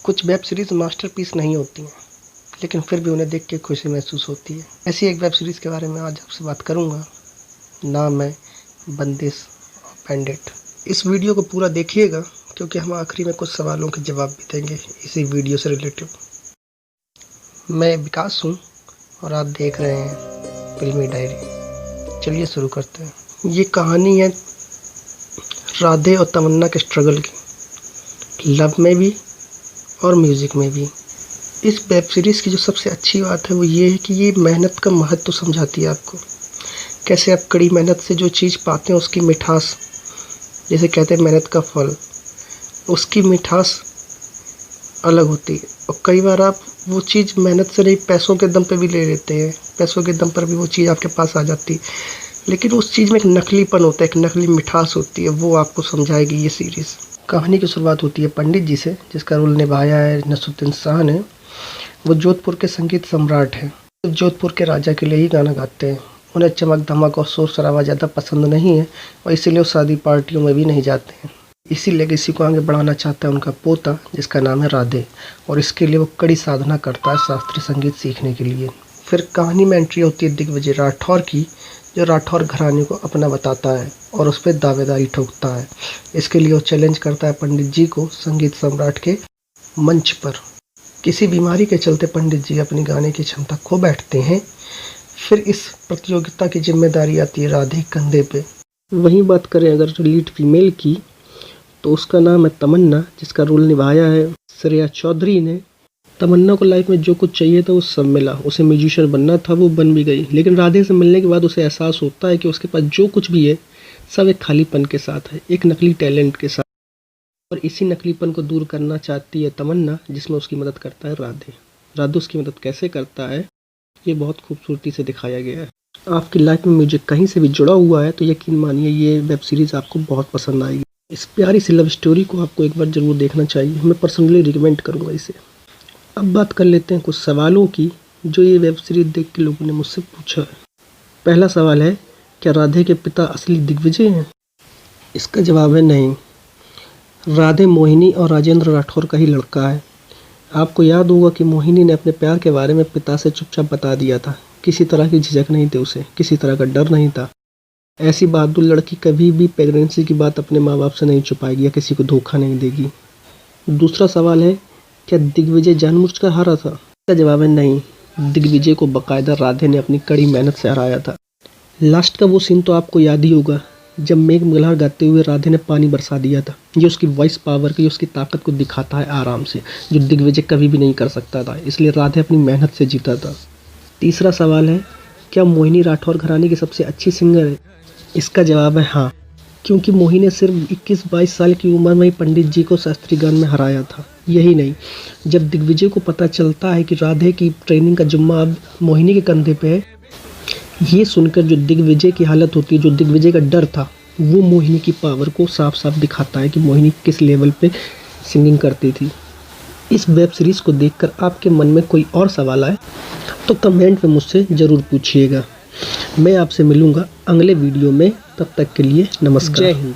कुछ web series masterpiece नहीं होती हैं, लेकिन फिर भी उन्हें देख के खुशी महसूस होती है। ऐसी एक वेब सीरीज़ के बारे में आज आपसे बात करूंगा। नाम है बंदिश बैंडिट। इस वीडियो को पूरा देखिएगा क्योंकि हम आखिरी में कुछ सवालों के जवाब भी देंगे इसी वीडियो से रिलेटेड। मैं विकास हूँ और आप देख रहे हैं फिल्मी डायरी। चलिए शुरू करते हैं। ये कहानी है राधे और तमन्ना के स्ट्रगल की, लव में भी और म्यूज़िक में भी। इस वेब सीरीज़ की जो सबसे अच्छी बात है वो ये है कि ये मेहनत का महत्व समझाती है आपको। कैसे आप कड़ी मेहनत से जो चीज़ पाते हैं उसकी मिठास, जैसे कहते हैं मेहनत का फल, उसकी मिठास अलग होती है। और कई बार आप वो चीज़ मेहनत से नहीं, पैसों के दम पे भी ले लेते हैं, पैसों के दम पर भी वो चीज़ आपके पास आ जाती है, लेकिन उस चीज़ में एक नकलीपन होता है, एक नकली मिठास होती है। वो आपको समझाएगी ये सीरीज़। कहानी की शुरुआत होती है पंडित जी से, जिसका रोल निभाया है नसरुद्दीन शाह ने। वो जोधपुर के संगीत सम्राट हैं। जोधपुर के राजा के लिए ही गाना गाते हैं। उन्हें चमक धमक और शोर शराबा ज़्यादा पसंद नहीं है और इसीलिए वो शादी पार्टियों में भी नहीं जाते हैं। इसी लेगेसी को आगे बढ़ाना चाहता है उनका पोता, जिसका नाम है राधे, और इसके लिए वो कड़ी साधना करता है शास्त्रीय संगीत सीखने के लिए। फिर कहानी में एंट्री होती है दिग्विजय राठौर की, जो राठौर घराने को अपना बताता है और उस पर दावेदारी ठोकता है। इसके लिए वो चैलेंज करता है पंडित जी को संगीत सम्राट के मंच पर। किसी बीमारी के चलते पंडित जी अपनी गाने की क्षमता खो बैठते हैं। फिर इस प्रतियोगिता की जिम्मेदारी आती है राधे कंधे पे। वहीं बात करें अगर लीड फीमेल की, तो उसका नाम है तमन्ना, जिसका रोल निभाया है श्रेया चौधरी ने। तमन्ना को लाइफ में जो कुछ चाहिए था वो सब मिला। उसे म्यूजिशियन बनना था, वो बन भी गई। लेकिन राधे से मिलने के बाद उसे एहसास होता है कि उसके पास जो कुछ भी है सब एक खालीपन के साथ है, एक नकली टैलेंट के साथ। और इसी नकलीपन को दूर करना चाहती है तमन्ना, जिसमें उसकी मदद करता है राधे। राधे उसकी मदद कैसे करता है ये बहुत खूबसूरती से दिखाया गया है। आपकी लाइफ में म्यूजिक कहीं से भी जुड़ा हुआ है तो यकीन मानिए ये वेब सीरीज़ आपको बहुत पसंद आएगी। इस प्यारी सी लव स्टोरी को आपको एक बार ज़रूर देखना चाहिए। मैं पर्सनली रिकमेंड करूँगा इसे। अब बात कर लेते हैं कुछ सवालों की जो ये वेब सीरीज़ देख के लोगों ने मुझसे पूछा है। पहला सवाल है, क्या राधे के पिता असली दिग्विजय हैं? इसका जवाब है नहीं। राधे मोहिनी और राजेंद्र राठौर का ही लड़का है। आपको याद होगा कि मोहिनी ने अपने प्यार के बारे में पिता से चुपचाप बता दिया था। किसी तरह की झिझक नहीं थी उसे, किसी तरह का डर नहीं था। ऐसी बहादुर लड़की कभी भी प्रेगनेंसी की बात अपने माँ बाप से नहीं छुपाएगी या किसी को धोखा नहीं देगी। दूसरा सवाल है, क्या दिग्विजय जानबूझकर हारा था? इसका जवाब है नहीं। दिग्विजय को बाकायदा राधे ने अपनी कड़ी मेहनत से हराया था। लास्ट का वो सीन तो आपको याद ही होगा जब मेघ मल्हार गाते हुए राधे ने पानी बरसा दिया था। ये उसकी वॉइस पावर की, उसकी ताकत को दिखाता है आराम से, जो दिग्विजय कभी भी नहीं कर सकता था। इसलिए राधे अपनी मेहनत से जीता था। तीसरा सवाल है, क्या मोहिनी राठौर घराने की सबसे अच्छी सिंगर है? इसका जवाब है हाँ, क्योंकि मोहिनी ने सिर्फ 21-22 साल की उम्र में ही पंडित जी को शास्त्रीय गान में हराया था। यही नहीं, जब दिग्विजय को पता चलता है कि राधे की ट्रेनिंग का जिम्मा अब मोहिनी के कंधे पे है, ये सुनकर जो दिग्विजय की हालत होती है, जो दिग्विजय का डर था, वो मोहिनी की पावर को साफ साफ दिखाता है कि मोहिनी किस लेवल पे सिंगिंग करती थी। इस वेब सीरीज़ को देखकर आपके मन में कोई और सवाल आए तो कमेंट में मुझसे ज़रूर पूछिएगा। मैं आपसे मिलूँगा अगले वीडियो में। तब तक के लिए नमस्कार। जय हिंद।